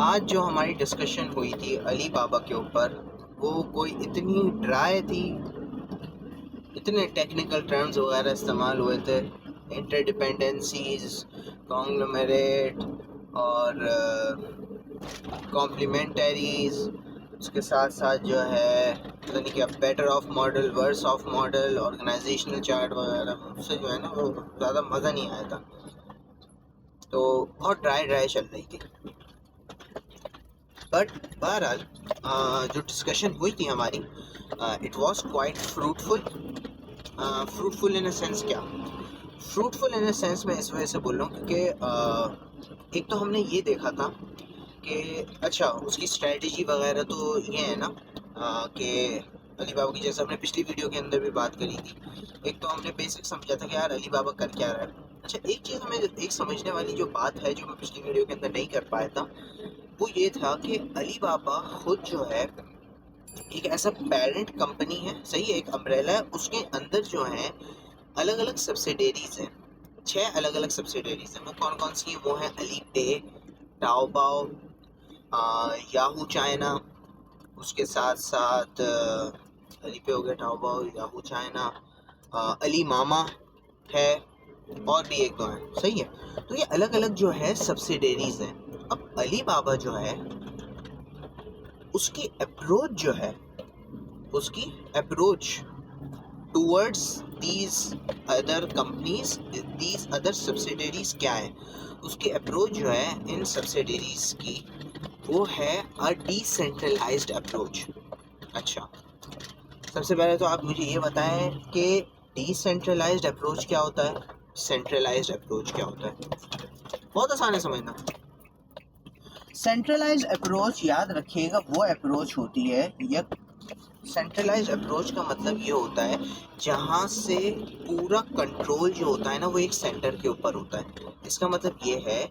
आज जो हमारी डिस्कशन हुई थी अली बाबा के ऊपर, वो कोई इतनी ड्राई थी, इतने टेक्निकल टर्म्स वगैरह इस्तेमाल हुए थे, इंटरडिपेंडेंसीज, कॉन्ग्लोमेरेट और कॉम्प्लीमेंटरीज, उसके साथ साथ जो है पता नहीं क्या better off model, worse off model, organisational chart वगैरह, उससे जो है ना वो ज़्यादा मज़ा नहीं आया था। तो बहुत ड्राई ड्राई चल रही थी। बट बहरहाल जो डिस्कशन हुई थी हमारी, it was quite fruitful. Fruitful in a sense क्या? फ्रूटफुल इन अ सेंस मैं इस वजह से बोल रहा हूँ क्योंकि एक तो हमने ये देखा था कि अच्छा उसकी स्ट्रेटजी वगैरह तो ये है ना कि अली बाबा की, जैसे हमने पिछली वीडियो के अंदर भी बात करी थी, एक तो हमने बेसिक समझा था कि यार अली बाबा कर क्या रहा है। अच्छा, एक चीज़ हमें एक समझने वाली जो बात है जो मैं पिछली वीडियो के अंदर नहीं कर पाया था, वो ये था कि अली बाबा खुद जो है एक ऐसा पेरेंट कंपनी है, सही है, एक अम्ब्रेला है, उसके अंदर जो है अलग अलग सब्सिडरीज हैं। 6 अलग अलग सब्सिडरीज हैं। वो कौन कौन सी हैं? वो हैं अली पे, टाओबाओ, याहू चाइना, उसके साथ साथ अली पे हो गया, टाओबाओ, याहू चाइना, अली मामा है, और भी एक दो हैं, सही है। तो ये अलग अलग जो है सब्सिडरीज हैं। अब अली बाबा जो है उसकी अप्रोच जो है, उसकी approach towards these other companies, these other subsidiaries क्या है? उसकी अप्रोच जो है इन सब्सिडरीज की, वो है अ डिसेंट्रलाइज्ड अप्रोच। अच्छा, सबसे पहले तो आप मुझे ये बताएं कि डिसेंट्रलाइज्ड अप्रोच क्या होता है, सेंट्रलाइज्ड अप्रोच क्या होता है। बहुत आसान है समझना। सेंट्रलाइज्ड अप्रोच, याद रखिएगा, वो अप्रोच होती है, या सेंट्रलाइज्ड अप्रोच का मतलब ये होता है जहाँ से पूरा कंट्रोल जो होता है ना वो एक सेंटर के ऊपर होता है। इसका मतलब ये है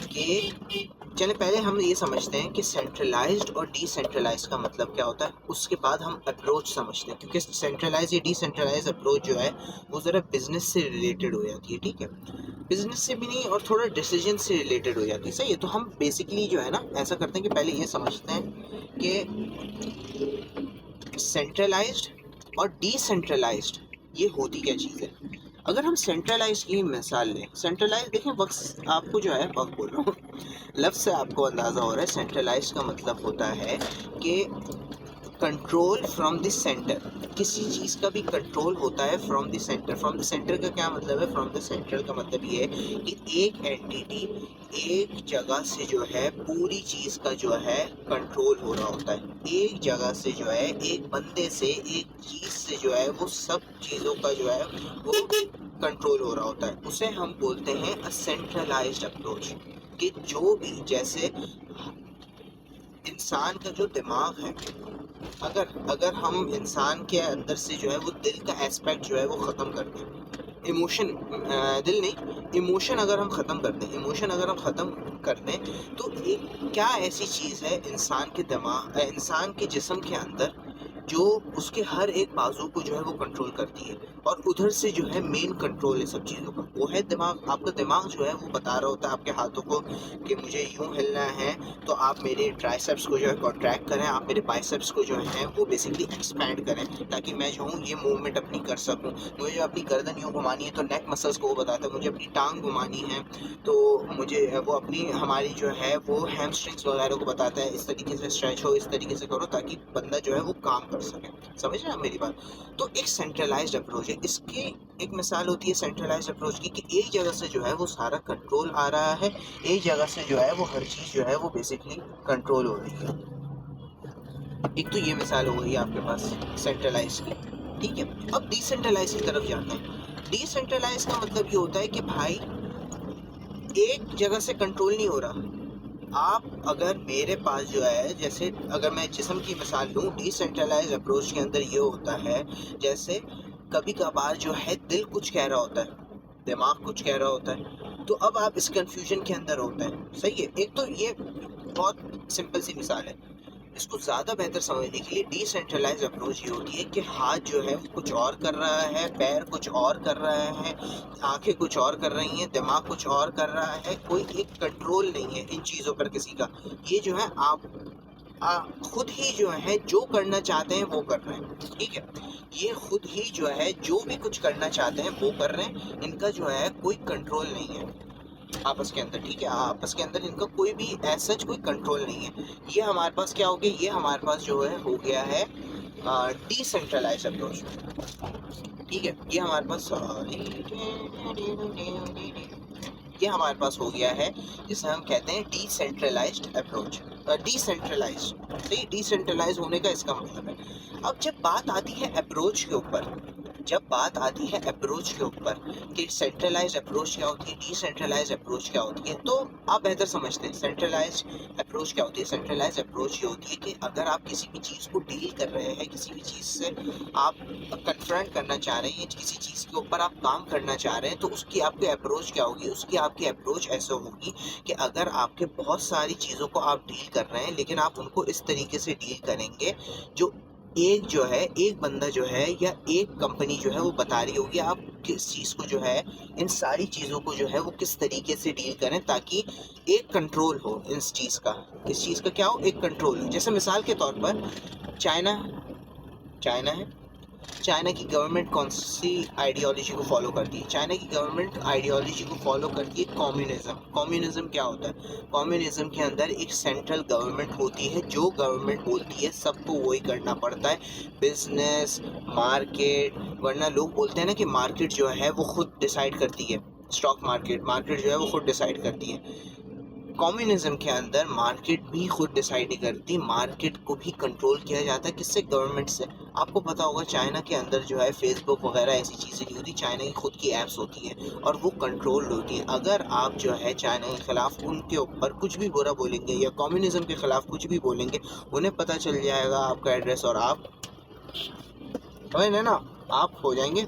कि चले पहले हम ये समझते हैं कि सेंट्रलाइज्ड और डिसेंट्रलाइज्ड का मतलब क्या होता है, उसके बाद हम अप्रोच समझते हैं, क्योंकि सेंट्रलाइज या डिसेंट्रलाइज अप्रोच जो है वो ज़रा बिजनेस से रिलेटेड हो जाती है, ठीक है, बिजनेस से भी नहीं और थोड़ा डिसीजन से रिलेटेड हो जाती है, सही है। तो हम बेसिकली जो है ना ऐसा करते हैं कि पहले ये समझते हैं कि सेंट्रलाइज्ड और डिसेंट्रलाइज्ड ये होती क्या चीज़ है। अगर हम सेंट्रलाइज की मिसाल लें, सेंट्रलाइज देखें, वक्त आपको जो है वक्त बोल रहा हूँ, लफ्ज़ से आपको अंदाज़ा हो रहा है, सेंट्रलाइज का मतलब होता है कि कंट्रोल फ्रॉम द सेंटर। किसी चीज़ का भी कंट्रोल होता है from the centre. From the centre का क्या मतलब है? फ्रॉम द सेंटर का मतलब ये है कि एक एंटिटी एक जगह से जो है पूरी चीज़ का जो है कंट्रोल हो रहा होता है। एक जगह से जो है, एक बंदे से, एक चीज़ से जो है वो सब चीज़ों का जो है वो कंट्रोल हो रहा होता है। उसे हम बोलते हैं अ सेंट्रलाइज्ड अप्रोच। कि जो भी, जैसे इंसान का जो दिमाग है, अगर अगर हम इंसान के अंदर से जो है वो दिल का एस्पेक्ट जो है वो ख़त्म कर दें, इमोशन, दिल नहीं, इमोशन अगर हम ख़त्म कर दें, इमोशन अगर हम ख़त्म कर दें, तो एक क्या ऐसी चीज़ है इंसान के दिमाग, इंसान के जिस्म के अंदर, जो उसके हर एक बाजू को जो है वो कंट्रोल करती है, और उधर से जो है मेन कंट्रोल है सब चीज़ों का, वो है दिमाग। आपका दिमाग जो है वो बता रहा होता है आपके हाथों को कि मुझे यूँ हिलना है, तो आप मेरे ट्राइसेप्स को जो है कॉन्ट्रैक्ट करें, आप मेरे बाइसेप्स को जो है वो बेसिकली एक्सपैंड करें, ताकि मैं जो हूँ ये मूवमेंट अपनी कर सकूँ। मुझे जो अपनी गर्दन यूँ घुमानी है तो नेक मसल्स को वो बताता है, मुझे अपनी टांग घुमानी है तो मुझे वो अपनी, हमारी जो है वो हैमस्ट्रिंग्स वगैरह को बताता है, इस तरीके से स्ट्रेच हो, इस तरीके से करो, ताकि बंदा जो है वो काम कर सके। समझ रहे हैं आप मेरी बात? तो एक सेंट्रलाइज्ड अप्रोच है। इसकी एक मिसाल होती है सेंट्रलाइज्ड अप्रोच की, कि एक जगह से जो है वो सारा कंट्रोल आ रहा है, एक जगह से जो है वो हर चीज़ जो है वो बेसिकली कंट्रोल हो रही है। एक तो ये मिसाल हो गई आपके पास सेंट्रलाइज की, ठीक है। अब डिसेंट्रलाइज की तरफ जाते हैं। डिसेंट्रलाइज का मतलब ये होता है कि भाई एक जगह से कंट्रोल नहीं हो रहा। आप अगर मेरे पास जो है, जैसे अगर मैं जिस्म की मिसाल लूँ, डिसेंट्रलाइज अप्रोच के अंदर ये होता है, जैसे कभी कभार जो है दिल कुछ कह रहा होता है, दिमाग कुछ कह रहा होता है, तो अब आप इस कंफ्यूजन के अंदर होते हैं, सही है। एक तो ये बहुत सिंपल सी मिसाल है, इसको ज़्यादा बेहतर समझने के लिए डिसेंट्रलाइज अप्रोच ये होती है कि हाथ जो है वो कुछ और कर रहा है, पैर कुछ और कर रहा है, आंखें कुछ और कर रही हैं, दिमाग कुछ और कर रहा है, कोई एक कंट्रोल नहीं है इन चीज़ों पर किसी का। ये जो है आप खुद ही जो है जो करना चाहते हैं वो कर रहे हैं, ठीक है। ये खुद ही जो है जो भी कुछ करना चाहते हैं वो कर रहे हैं, इनका जो है कोई कंट्रोल नहीं है आपस के अंदर, ठीक है। आपस के अंदर इनका कोई भी ऐसा कोई कंट्रोल नहीं है। ये हमारे पास क्या हो गया, ये हमारे पास जो है हो गया है डिसेंट्रलाइज अप्रोच, ठीक है। ये हमारे पास ये हमारे पास हो गया है जिसे हम कहते हैं डिसेंट्रलाइज्ड अप्रोच। डिसेंट्रलाइज्ड, सही, डिसेंट्रलाइज होने का इसका मतलब है। अब जब बात आती है अप्रोच के ऊपर, जब बात आती है अप्रोच के ऊपर कि सेंट्रलाइज अप्रोच क्या होती है, डिसेंट्रलाइज अप्रोच क्या होती है, तो आप बेहतर समझते हैं सेंट्रलाइज अप्रोच क्या होती है। सेंट्रलाइज अप्रोच ये होती है कि अगर आप किसी भी चीज़ को डील कर रहे हैं, किसी भी चीज़ से आप कन्फ्रंट करना चाह रहे हैं, किसी चीज़ के ऊपर आप काम करना चाह रहे हैं, तो उसकी आपकी अप्रोच क्या होगी, उसकी आपकी अप्रोच ऐसे होगी कि अगर आपके बहुत सारी चीज़ों को आप डील कर रहे हैं, लेकिन आप उनको इस तरीके से डील करेंगे जो एक जो है, एक बंदा जो है या एक कंपनी जो है वो बता रही होगी आप किस चीज़ को जो है, इन सारी चीज़ों को जो है वो किस तरीके से डील करें ताकि एक कंट्रोल हो इस चीज़ का। इस चीज़ का क्या हो, एक कंट्रोल हो। जैसे मिसाल के तौर पर चाइना है, चाइना की गवर्नमेंट कौन सी आइडियोलॉजी को फॉलो करती है, चाइना की गवर्नमेंट आइडियोलॉजी को फॉलो करती है कम्युनिज्म। कम्युनिज्म क्या होता है, कम्युनिज्म के अंदर एक सेंट्रल गवर्नमेंट होती है, जो गवर्नमेंट बोलती है सबको वही करना पड़ता है, बिजनेस, मार्केट। वरना लोग बोलते हैं ना कि मार्केट जो है वो खुद डिसाइड करती है, स्टॉक मार्केट जो है वो खुद डिसाइड करती है। कम्युनिज्म के अंदर मार्केट भी खुद डिसाइड नहीं करती, मार्केट को भी कंट्रोल किया जाता है, किससे, गवर्नमेंट से। आपको पता होगा चाइना के अंदर जो है फेसबुक वगैरह ऐसी चीज़ें नहीं होती, चाइना की खुद की ऐप्स होती हैं और वो कंट्रोल्ड होती हैं। अगर आप जो है चाइना के ख़िलाफ़ उनके ऊपर कुछ भी बुरा बोलेंगे या कम्युनिज्म के ख़िलाफ़ कुछ भी बोलेंगे, उन्हें पता चल जाएगा आपका एड्रेस और आप समझ लेना, आप हो जाएंगे।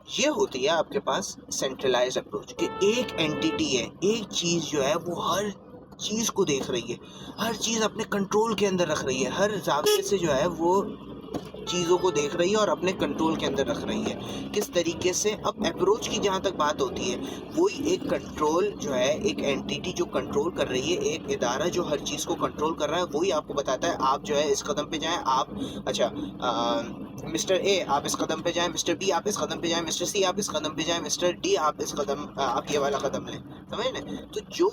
ये होती है आपके पास सेंट्रलाइज अप्रोच कि एक एंटिटी है, एक चीज़ जो है वो हर चीज़ को देख रही है, हर चीज़ अपने कंट्रोल के अंदर रख रही है, हर जाविये से जो है वो चीज़ों को देख रही है और अपने कंट्रोल के अंदर रख रही है। किस तरीके से, अब अप्रोच की जहाँ तक बात होती है, वही एक कंट्रोल जो है, एक एंटिटी जो कंट्रोल कर रही है, एक इदारा जो हर चीज़ को कंट्रोल कर रहा है, वही आपको बताता है आप जो है इस कदम पे जाएं, आप अच्छा मिस्टर ए आप इस कदम पे जाएं, मिस्टर बी आप इस कदम पे जाएं, मिस्टर सी आप इस कदम पे जाएं, मिस्टर डी आप इस कदम आप ये वाला कदम लें, समझ लें। तो जो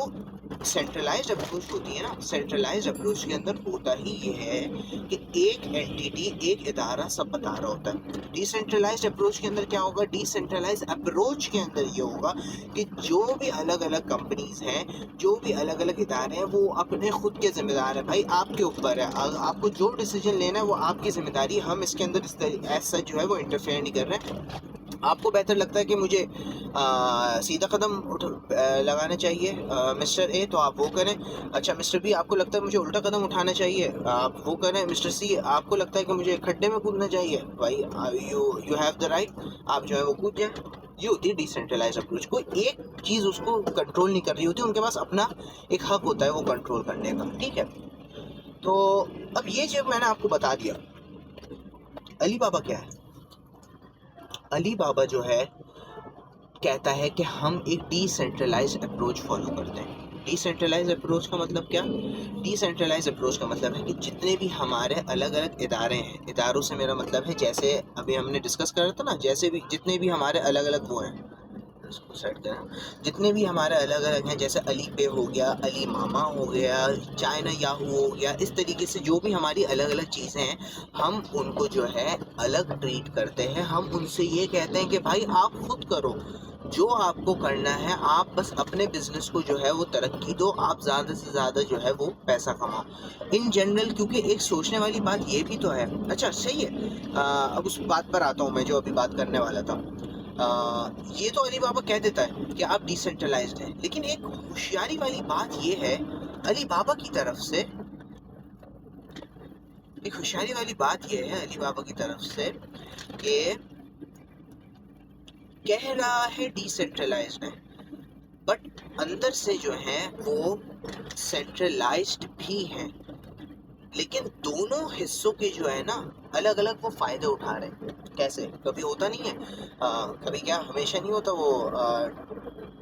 सेंट्रलाइज्ड अप्रोच होती है ना, सेंट्रलाइज्ड अप्रोच के अंदर होता ही ये है कि एक एंटिटी, एक इदारा सब बता रहा होता है। डिसेंट्रलाइज्ड अप्रोच के अंदर क्या होगा, डिसेंट्रलाइज्ड अप्रोच के अंदर ये होगा कि जो भी अलग अलग कंपनीज हैं, जो भी अलग अलग इदारे हैं, वो अपने खुद के जिम्मेदार हैं। भाई आपके ऊपर है, आपको जो डिसीजन लेना है वो आपकी जिम्मेदारी, हम इसके अंदर ऐसा जो है वो इंटरफेयर नहीं कर रहे हैं। आपको बेहतर लगता है कि मुझे सीधा कदम लगाना चाहिए मिस्टर ए, तो आप वो करें। अच्छा मिस्टर बी आपको लगता है मुझे उल्टा कदम उठाना चाहिए, आप वो करें। मिस्टर सी आपको लगता है कि मुझे खड्डे में कूदना चाहिए, भाई यू हैव द राइट, आप जो है वो कूद जाए। ये होती है डिसेंट्रलाइज अप्रोच। कोई एक चीज़ उसको कंट्रोल नहीं कर रही होती, उनके पास अपना एक हक होता है वो कंट्रोल करने का, ठीक है। तो अब ये जब मैंने आपको बता दिया, अली बाबा क्या है, अली बाबा जो है कहता है कि हम एक डिसेंट्रलाइज अप्रोच फॉलो करते हैं। डिसेंट्रलाइज अप्रोच का मतलब क्या, डिसेंट्रलाइज अप्रोच का मतलब है कि जितने भी हमारे अलग अलग इदारे हैं, इदारों से मेरा मतलब है जैसे अभी हमने डिस्कस करा था ना, जैसे भी जितने भी हमारे अलग अलग वो हैं, इसको सेट करें, जितने भी हमारे अलग अलग हैं, जैसे अली पे हो गया, अली मामा हो गया, चाइना याहू हो गया, इस तरीके से जो भी हमारी अलग अलग चीज़ें हैं, हम उनको जो है अलग ट्रीट करते हैं। हम उनसे ये कहते हैं कि भाई आप खुद करो जो आपको करना है, आप बस अपने बिजनेस को जो है वो तरक्की दो, आप ज़्यादा से ज़्यादा जो है वो पैसा कमाओ इन जनरल। क्योंकि एक सोचने वाली बात ये भी तो है, अच्छा सही है, अब उस बात पर आता हूँ मैं जो अभी बात करने वाला था। ये तो अली बाबा कह देता है कि आप डिसेंट्रलाइज्ड हैं, लेकिन एक होशियारी वाली बात ये है अली बाबा की तरफ से, एक होशियारी वाली बात ये है अली बाबा की तरफ से कि कह रहा है डिसेंट्रलाइज्ड है, बट अंदर से जो है वो सेंट्रलाइज्ड भी है। लेकिन दोनों हिस्सों के जो है ना अलग अलग वो फायदे उठा रहे हैं। कैसे? कभी होता नहीं है कभी क्या हमेशा नहीं होता वो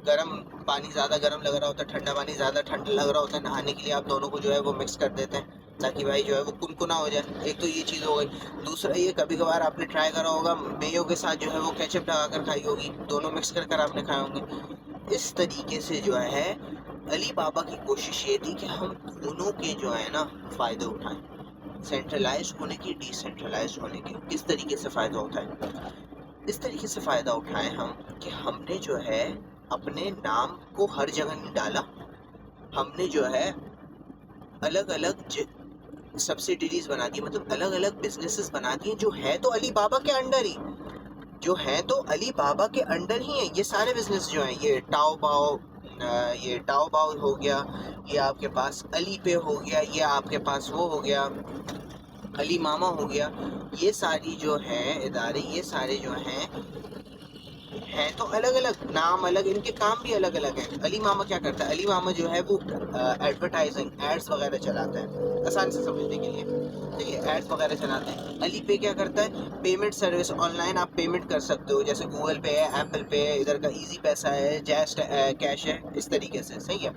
गर्म पानी ज़्यादा गर्म लग रहा होता है, ठंडा पानी ज़्यादा ठंडा लग रहा होता है, नहाने के लिए आप दोनों को जो है वो मिक्स कर देते हैं ताकि भाई जो है वो कुनकुना हो जाए। एक तो ये चीज़ हो गई। दूसरा ये कभी कभार आपने ट्राई करा होगा मेयो के साथ जो है वो केचप लगा कर खाई होगी, दोनों मिक्स कर कर आपने खाए होंगे। इस तरीके से जो है अली बाबा की कोशिश ये थी कि हम दोनों के जो है ना फ़ायदे उठाएं, सेंट्रलाइज होने की, डिसेंट्रलाइज होने की। किस तरीके से फ़ायदा होता है? इस तरीके से फ़ायदा उठाएं हम कि हमने जो है अपने नाम को हर जगह नहीं डाला, हमने जो है अलग अलग सब्सिडीज बना दी, मतलब अलग अलग बिजनेसेस बना दिए जो है तो अली बाबा के अंडर ही, जो है तो अली बाबा के अंडर ही है ये सारे बिजनेस जो हैं। ये टाओ बाओ हो गया, ये आपके पास अली पे हो गया, ये आपके पास वो हो गया अली मामा हो गया। ये सारी जो है इदारे, ये सारे जो हैं तो अलग अलग नाम, अलग, इनके काम भी अलग अलग हैं। अली मामा क्या करता है? अली मामा जो है वो एडवर्टाइजिंग एड्स वगैरह चलाता है, आसान से समझने के लिए, ठीक है, एड्स वगैरह चलाते हैं। अली पे क्या करता है? पेमेंट सर्विस, ऑनलाइन आप पेमेंट कर सकते हो, जैसे गूगल पे है, एप्पल पे है, इधर का इजी पैसा है, जैस्ट कैश है, इस तरीके से। सही है,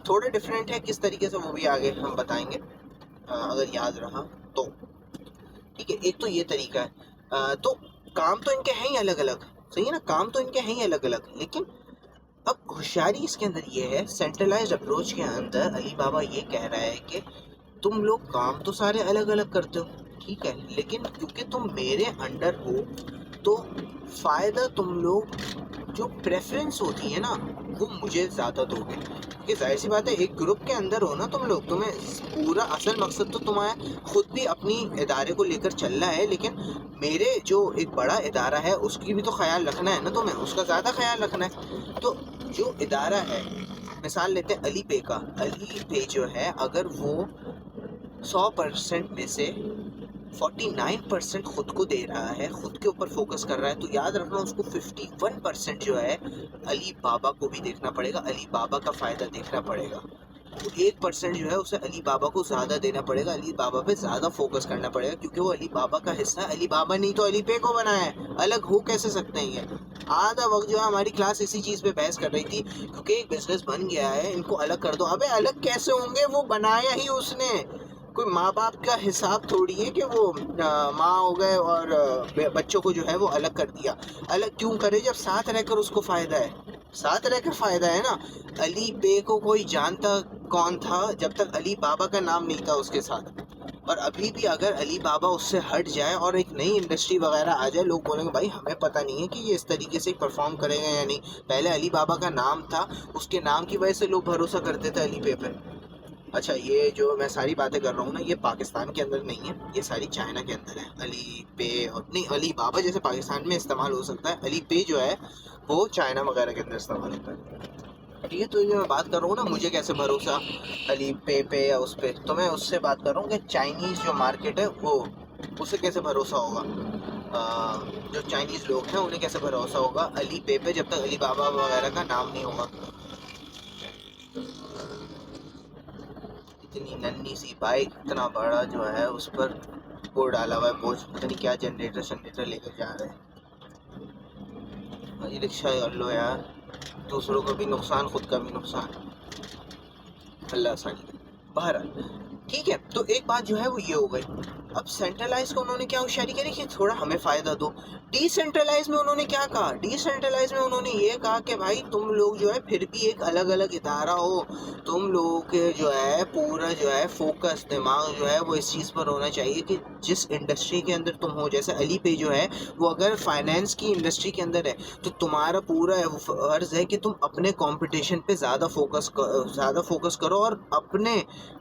थोड़े डिफरेंट है किस तरीके से वो भी आगे हम बताएंगे अगर याद रहा तो। ठीक है, एक तो ये तरीका है। तो काम तो इनके हैं ही अलग अलग, सही है ना, काम तो इनके हैं ही अलग अलग, लेकिन अब होशियारी इसके अंदर ये है, सेंट्रलाइज्ड अप्रोच के अंदर अली बाबा ये कह रहा है कि तुम लोग काम तो सारे अलग अलग करते हो, ठीक है, लेकिन क्योंकि तुम मेरे अंडर हो तो फ़ायदा तुम लोग, जो प्रेफरेंस होती है ना वो मुझे ज़्यादा दोगे। क्योंकि जाहिर सी बात है एक ग्रुप के अंदर हो ना तुम लोग, तुम्हें पूरा असल मकसद तो तुम्हारा खुद भी अपनी इदारे को लेकर चलना है, लेकिन मेरे जो एक बड़ा इदारा है उसकी भी तो ख्याल रखना है ना, तुम्हें उसका ज़्यादा ख्याल रखना है। तो जो इदारा है, मिसाल लेते हैं अली पे का, अली पे जो है अगर वो 100% में से 49% खुद को दे रहा है, खुद के ऊपर फोकस कर रहा है, तो याद रखना उसको 51% जो है अली बाबा को भी देखना पड़ेगा, अली बाबा का फ़ायदा देखना पड़ेगा। तो 1% जो है उसे अली बाबा को ज़्यादा देना पड़ेगा, अली बाबा पे ज़्यादा फोकस करना पड़ेगा, क्योंकि वो अली बाबा का हिस्सा, अली बाबा नहीं तो अली पे को बनाया है, अलग हो कैसे सकते हैं ये। आधा वक्त जो है हमारी क्लास इसी चीज़ पे बहस कर रही थी, क्योंकि एक बिजनेस बन गया है, इनको अलग कर दो। अबे अलग कैसे होंगे, वो बनाया ही उसने, कोई माँ बाप का हिसाब थोड़ी है कि वो माँ हो गए और बच्चों को जो है वो अलग कर दिया। अलग क्यों करे जब साथ रहकर उसको फ़ायदा है, साथ रहकर फ़ायदा है ना। अली पे को कोई जानता कौन था जब तक अली बाबा का नाम नहीं था उसके साथ, और अभी भी अगर अली बाबा उससे हट जाए और एक नई इंडस्ट्री वगैरह आ जाए, लोग बोलेंगे भाई हमें पता नहीं है कि ये इस तरीके से परफॉर्म करेगा या नहीं। पहले अली बाबा का नाम था, उसके नाम की वजह से लोग भरोसा करते थे अली पे पे। अच्छा, ये जो मैं सारी बातें कर रहा हूँ ना, ये पाकिस्तान के अंदर नहीं है, ये सारी चाइना के अंदर है। अली पे और नहीं, अली बाबा जैसे पाकिस्तान में इस्तेमाल हो सकता है, अली पे जो है वो चाइना वगैरह के अंदर इस्तेमाल होता है। ठीक है, तो ये मैं बात कर रहा हूँ ना, मुझे कैसे भरोसा अली पे या उस पे, तो मैं उससे बात कर रहा हूँ कि चाइनीज़ जो मार्केट है वो, उसे कैसे भरोसा होगा। जो चाइनीज़ लोग हैं उन्हें कैसे भरोसा होगा अली पे जब तक अली बाबा वगैरह का नाम नहीं होगा। इतनी नन्ही सी बाइक, इतना बड़ा जो है उस पर वो डाला हुआ है बोझ, पता नहीं क्या जनरेटर लेकर जा रहे हैं। रिक्शा कर लो यार, दूसरों को भी नुकसान, खुद का भी नुकसान, अल्लाह आसानी। बहरहाल ठीक है, तो एक बात जो है वो ये हो गई। अब सेंट्रलाइज को उन्होंने क्या होशियारी करी कि थोड़ा हमें फ़ायदा दो। डिसेंट्रलाइज में उन्होंने क्या कहा? डिसेंट्रलाइज में उन्होंने ये कहा कि भाई तुम लोग जो है फिर भी एक अलग अलग इदारा हो, तुम लोगों के जो है पूरा जो है फोकस, दिमाग जो है वो इस चीज़ पर होना चाहिए कि जिस इंडस्ट्री के अंदर तुम हो, जैसे अली पे जो है वो अगर फाइनेंस की इंडस्ट्री के अंदर है, तो तुम्हारा पूरा फर्ज है कि तुम अपने कंपटीशन पे ज़्यादा फोकस करो और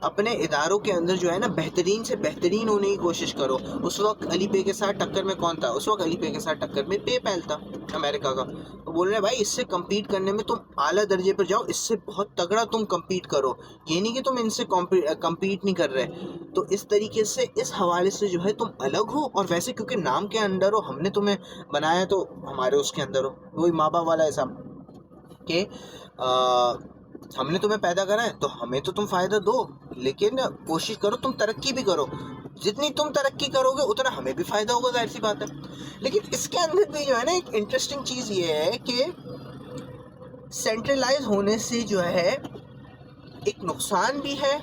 अपने इदारों के अंदर जो है ना बेहतरीन से बेहतरीन होने की कोशिश करो। उस वक्त अली पे के साथ टक्कर में कौन था? उस वक्त अली पे के साथ टक्कर में पेपैल था, अमेरिका का। तो बोल रहे भाई इससे कम्पीट करने में तुम आला दर्जे पर जाओ, इससे बहुत तगड़ा तुम कम्पीट करो, ये नहीं कि तुम इनसे कम्पीट नहीं कर रहे। तो इस तरीके से, इस हवाले से जो है तुम अलग हो, और वैसे क्योंकि नाम के अंदर हो, हमने तुम्हें बनाया तो हमारे उसके अंदर हो, वही माँ बाप वाला ऐसा कि हमने तुम्हें पैदा करा है तो हमें तो तुम फ़ायदा दो, लेकिन कोशिश करो तुम तरक्की भी करो। जितनी तुम तरक्की करोगे उतना हमें भी फ़ायदा होगा, ज़ाहिर सी बात है। लेकिन इसके अंदर भी जो है ना एक इंटरेस्टिंग चीज़ ये है कि सेंट्रलाइज होने से जो है एक नुकसान भी है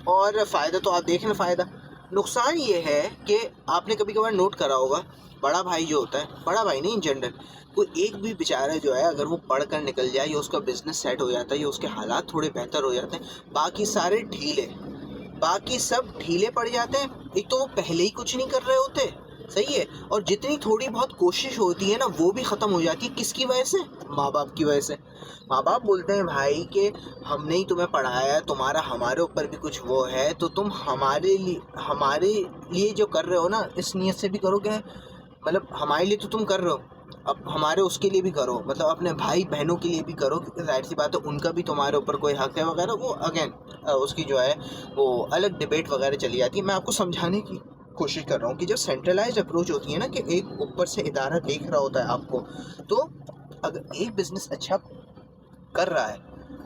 और फ़ायदा तो आप देख लें। फ़ायदा, नुकसान ये है कि आपने कभी कभार नोट करा होगा, बड़ा भाई जो होता है, बड़ा भाई नहीं इन जनरल, कोई एक भी बेचारा जो है अगर वो पढ़ कर निकल जाए या उसका बिजनेस सेट हो जाता है या उसके हालात थोड़े बेहतर हो जाते हैं, बाकी सारे ढीले, बाकी सब ढीले पड़ जाते हैं। एक तो वो पहले ही कुछ नहीं कर रहे होते, सही है, और जितनी थोड़ी बहुत कोशिश होती है ना वो भी ख़त्म हो जाती है। किसकी वजह से? माँ बाप की वजह से। माँ बाप बोलते हैं भाई कि हमने ही तुम्हें पढ़ाया, तुम्हारा हमारे ऊपर भी कुछ वो है, तो तुम हमारे लिए जो कर रहे हो ना इस नीयत से भी करो, क्या मतलब हमारे लिए तो तुम कर रहे हो, अब हमारे उसके लिए भी करो, मतलब अपने भाई बहनों के लिए भी करो, क्योंकि जाहिर सी बात है उनका भी तुम्हारे ऊपर कोई हक है वगैरह। वो अगेन उसकी जो है वो अलग डिबेट वगैरह चली जाती है। मैं आपको समझाने की कोशिश कर रहा हूँ कि जब सेंट्रलाइज्ड अप्रोच होती है ना, कि एक ऊपर से इदारा देख रहा होता है आपको, तो अगर एक बिज़नेस अच्छा कर रहा है,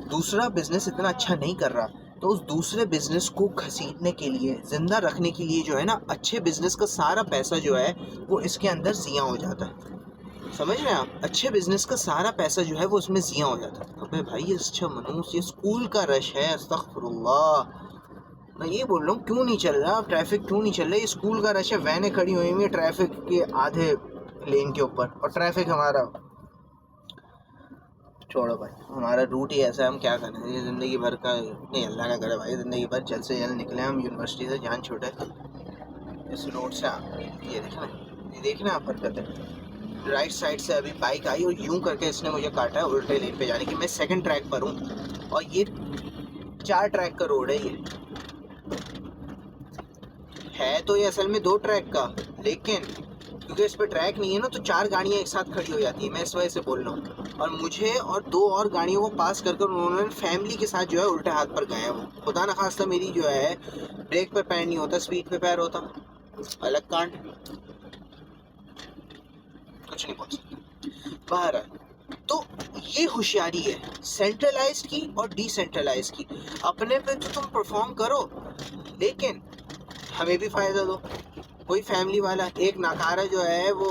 दूसरा बिज़नेस इतना अच्छा नहीं कर रहा, तो उस दूसरे बिज़नेस को घसीटने के लिए, ज़िंदा रखने के लिए जो है ना, अच्छे बिज़नेस का सारा पैसा जो है वो इसके अंदर ज़िया हो जाता है। समझ रहे हैं आप? अच्छे बिज़नेस का सारा पैसा जो है वो उसमें ज़िया हो जाता है। अबे भाई ये अच्छा मनूस, ये स्कूल का रश है, अस्तगफुरुल्लाह। मैं ये बोल रहा हूँ क्यों नहीं चल रहा, ट्रैफिक क्यों नहीं चल रहा? ये स्कूल का रश है, वैनें खड़ी हुई हैं ट्रैफिक के आधे लेन के ऊपर, और ट्रैफिक हमारा, छोड़ो भाई, हमारा रूट ही ऐसा है, हम क्या करें। ये ज़िंदगी भर का नहीं, अल्लाह ना करे भाई ज़िंदगी भर जल्द से जल्द निकले हम यूनिवर्सिटी से, जान छूटे इस रोड से। ये देखना आप हरकत है, राइट साइड से अभी बाइक आई और यूं करके इसने मुझे काटा है उल्टे लेन पे जाने की। मैं सेकंड ट्रैक पर हूँ और ये 4 ट्रैक का रोड है। ये है तो ये असल में 2 ट्रैक का, लेकिन क्योंकि इस पर ट्रैक नहीं है ना, तो 4 गाड़ियाँ एक साथ खड़ी हो जाती है। मैं इस वजह से बोल रहा हूँ। और मुझे और 2 और गाड़ियों को पास कर उन्होंने फैमिली के साथ जो है उल्टे हाथ पर गए हैं वो। खुदा न खास्ता मेरी जो है ब्रेक पर पैर नहीं होता, स्पीड पे पैर होता, अलग कांड, कुछ नहीं बोल सकता। बाहर तो ये होशियारी है सेंट्रलाइज्ड की और डिसेंट्रलाइज्ड की। अपने पे तो तुम परफॉर्म करो, लेकिन हमें भी फ़ायदा दो। कोई फैमिली वाला एक नाकारा जो है वो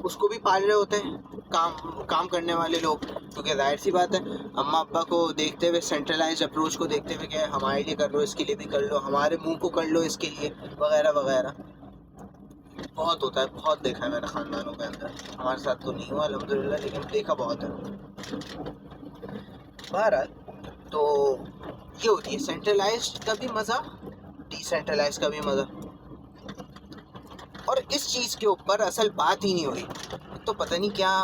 उसको भी पाल रहे होते हैं काम करने वाले लोग, क्योंकि जाहिर सी बात है अम्मा अब्बा को देखते हुए, सेंट्रलाइज्ड अप्रोच को देखते हुए, क्या हमारे लिए कर लो, इसके लिए भी कर लो, हमारे मुंह को कर लो इसके लिए, वगैरह वगैरह। बहुत होता है, बहुत देखा है मैंने ख़ानदानों के अंदर। हमारे साथ तो नहीं हुआ अल्हम्दुलिल्लाह, लेकिन देखा बहुत है। बहरहाल तो ये होती है सेंट्रलाइज्ड का भी मज़ा, डिसेंट्रलाइज्ड का भी मज़ा। और इस चीज़ के ऊपर असल बात ही नहीं हुई, तो पता नहीं क्या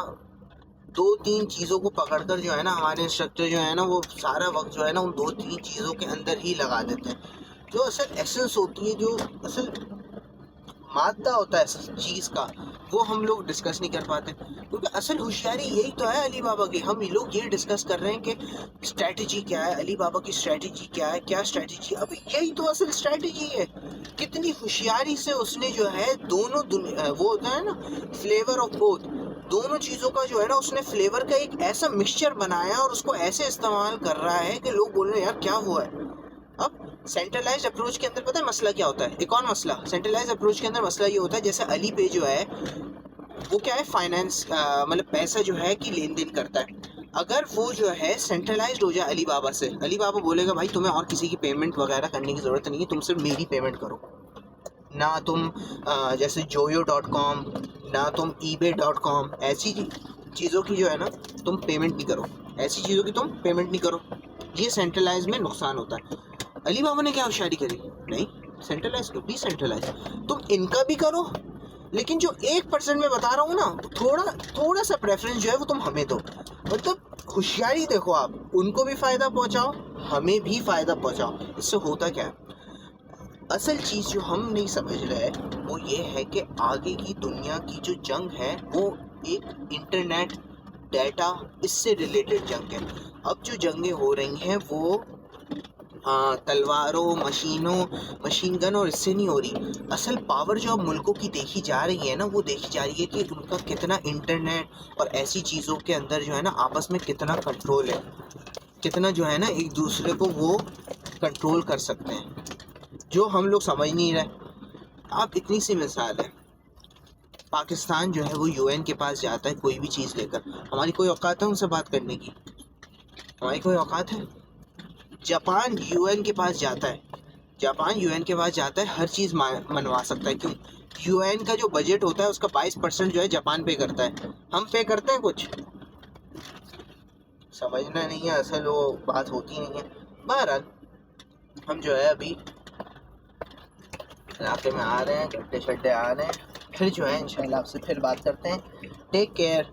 2-3 चीज़ों को पकड़कर जो है ना हमारे इंस्ट्रक्टर जो है ना वो सारा वक्त जो है ना उन 2-3 चीज़ों के अंदर ही लगा देते हैं। जो असल एसेंस होती है, जो असल मादा होता है चीज़ का, वो हम लोग डिस्कस नहीं कर पाते, क्योंकि असल होशियारी यही तो है अली बाबा की। हम लोग ये डिस्कस कर रहे हैं कि स्ट्रैटेजी क्या है, अली बाबा की स्ट्रैटेजी क्या है, क्या स्ट्रैटेजी, अब यही तो असल स्ट्रैटेजी है। कितनी होशियारी से उसने जो है दोनों वो होता है ना फ्लेवर ऑफ बोथ, दोनों चीज़ों का जो है ना उसने फ्लेवर का एक ऐसा मिक्सचर बनाया और उसको ऐसे इस्तेमाल कर रहा है कि लोग बोल रहे हैं यार क्या हुआ है। अब सेंट्रलाइज्ड अप्रोच के अंदर पता है मसला क्या होता है? एक और मसला सेंट्रलाइज्ड अप्रोच के अंदर मसला ये होता है, जैसे अली पे जो है वो क्या है, फाइनेंस मतलब पैसा जो है कि लेन देन करता है। अगर वो जो है सेंट्रलाइज्ड हो जाए अली बाबा से, अली बाबा बोलेगा भाई तुम्हें और किसी की पेमेंट वगैरह करने की ज़रूरत नहीं है, तुम सिर्फ मेरी पेमेंट करो ना। तुम जैसे joyo.com ना तुम ebay.com ऐसी चीज़ों की जो है ना तुम पेमेंट नहीं करो, ऐसी चीज़ों की तुम पेमेंट नहीं करो। ये सेंट्रलाइज में नुकसान होता है। अली बाबा ने क्या होशियारी करी? नहीं, सेंट्रलाइज करो, डिसेंट्रलाइज तुम इनका भी करो, लेकिन जो 1% में बता रहा हूँ ना, थोड़ा सा प्रेफरेंस जो है वो तुम हमें दो। मतलब होशियारी देखो आप, उनको भी फ़ायदा पहुँचाओ, हमें भी फ़ायदा पहुँचाओ। इससे होता क्या है? असल चीज़ जो हम नहीं समझ रहे वो ये है कि आगे की दुनिया की जो जंग है वो एक इंटरनेट, डाटा, इससे रिलेटेड जंग है। अब जो जंगें हो रही हैं वो तलवारों, मशीन गन और इससे नहीं हो रही। असल पावर जो अब मुल्कों की देखी जा रही है ना, वो देखी जा रही है कि उनका कितना इंटरनेट और ऐसी चीज़ों के अंदर जो है ना आपस में कितना कंट्रोल है। कितना जो है ना एक दूसरे को वो कंट्रोल कर सकते हैं, जो हम लोग समझ नहीं रहे। आप इतनी सी मिसाल है, पाकिस्तान जो है वो यूएन के पास जाता है कोई भी चीज़ लेकर, हमारी कोई औकात है उनसे बात करने की? हमारी कोई औकात है? जापान यूएन के पास जाता है, जापान यूएन के पास जाता है, हर चीज़ मनवा सकता है। क्यों? यूएन का जो बजट होता है उसका 22% जो है जापान पे करता है, हम पे करते हैं कुछ? समझना नहीं है, असल वो बात होती नहीं है। बहरहाल हम जो है अभी इलाके में आ रहे हैं, गड्ढे शड्डे आ रहे हैं, फिर जो है इंशाल्लाह आपसे फिर बात करते हैं। Take care.